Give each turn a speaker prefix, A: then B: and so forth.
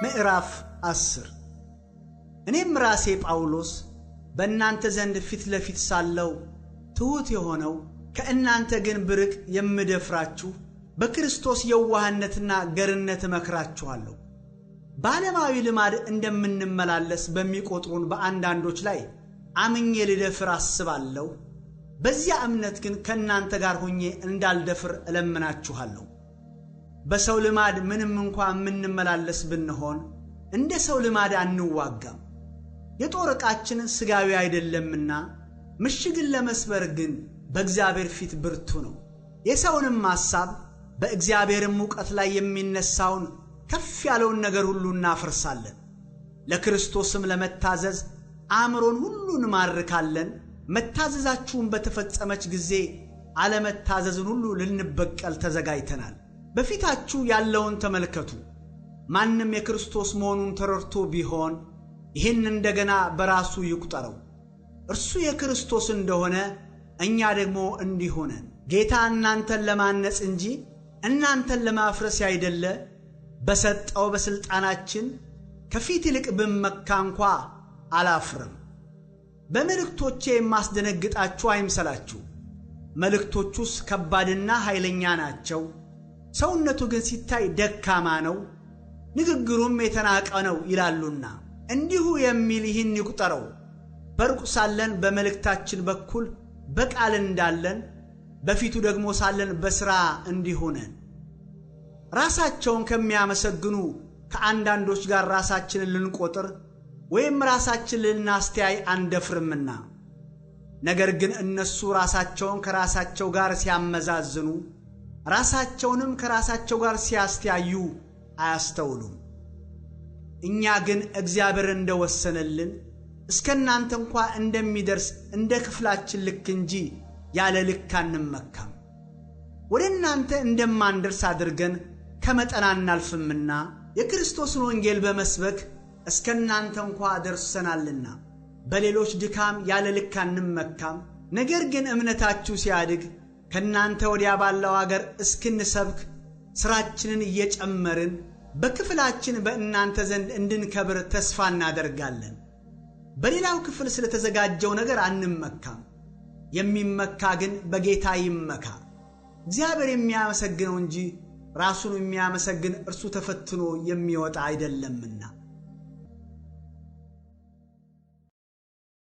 A: ምዕራፍ 10 እኔም ራሴ ጳውሎስ በእናንተ ዘንድ ፊት ለፊት ሳለው ትሑት የሆነው ከእናንተ ግን ብርቅ የምደፍራችሁ በክርስቶስ የዋህነትና ገርነት እመክራችኋለሁ። በዓለማዊ ልማድ እንደምንመላለስ በሚቆጥሩን በአንዳንዶች ላይ አምኜ ልደፍር አስባለሁ። በዚያ እምነት ግን ከእናንተ ጋር ሆኜ እንዳልደፍር እለምናችኋለሁ። በሰው ልማድ ምንም እንኳን የምንመላለስ ብንሆን እንደ ሰው ልማድ አንዋጋም። የጦር ዕቃችን ሥጋዊ አይደለምና ምሽግን ለመስበር ግን በእግዚአብሔር ፊት ብርቱ ነው። የሰውንም ሐሳብ በእግዚአብሔርም ዕውቀት ላይ የሚነሳውን ከፍ ያለውን ነገር ሁሉ እናፈርሳለን። ለክርስቶስም ለመታዘዝ አእምሮን ሁሉ እንማርካለን። መታዘዛችሁን በተፈጸመች ጊዜ አለመታዘዝን ሁሉ ልንበቀል ተዘጋጅተናል። በፊታችሁ ያለውን ተመልከቱ። ማንም የክርስቶስ መሆኑን ተረድቶ ቢሆን ይህን እንደገና በራሱ ይቁጠረው። እርሱ የክርስቶስ እንደሆነ እኛ ደግሞ እንዲሁ ነን። ጌታ እናንተን ለማነጽ እንጂ እናንተን ለማፍረስ ያይደለ በሰጠው በሥልጣናችን ከፊት ይልቅ ብመካ እንኳ አላፍርም። በመልእክቶቼ የማስደነግጣችሁ አይምሰላችሁ። መልእክቶቹስ ከባድና ኃይለኛ ናቸው። ሰውነቱ ግን ሲታይ ደካማ ነው፣ ንግግሩም የተናቀ ነው ይላሉና እንዲሁ የሚል ይህን ይቁጠረው። በሩቅ ሳለን በመልእክታችን በኩል በቃል እንዳለን በፊቱ ደግሞ ሳለን በሥራ እንዲሁ ነን። ራሳቸውን ከሚያመሰግኑ ከአንዳንዶች ጋር ራሳችንን ልንቆጥር ወይም ራሳችንን ልናስተያይ አንደፍርምና፣ ነገር ግን እነሱ ራሳቸውን ከራሳቸው ጋር ሲያመዛዝኑ ራሳቸውንም ከራሳቸው ጋር ሲያስተያዩ አያስተውሉም። እኛ ግን እግዚአብሔር እንደወሰነልን እስከ እናንተ እንኳ እንደሚደርስ እንደ ክፍላችን ልክ እንጂ ያለ ልክ አንመካም። ወደ እናንተ እንደማንደርስ አድርገን ከመጠን አናልፍምና የክርስቶስን ወንጌል በመስበክ እስከ እናንተ እንኳ ደርሰናልና በሌሎች ድካም ያለ ልክ አንመካም። ነገር ግን እምነታችሁ ሲያድግ ከእናንተ ወዲያ ባለው አገር እስክንሰብክ ሥራችንን እየጨመርን በክፍላችን በእናንተ ዘንድ እንድንከብር ተስፋ እናደርጋለን። በሌላው ክፍል ስለተዘጋጀው ነገር አንመካም። የሚመካ ግን በጌታ ይመካ። እግዚአብሔር የሚያመሰግነው እንጂ ራሱን የሚያመሰግን እርሱ ተፈትኖ የሚወጣ አይደለምና።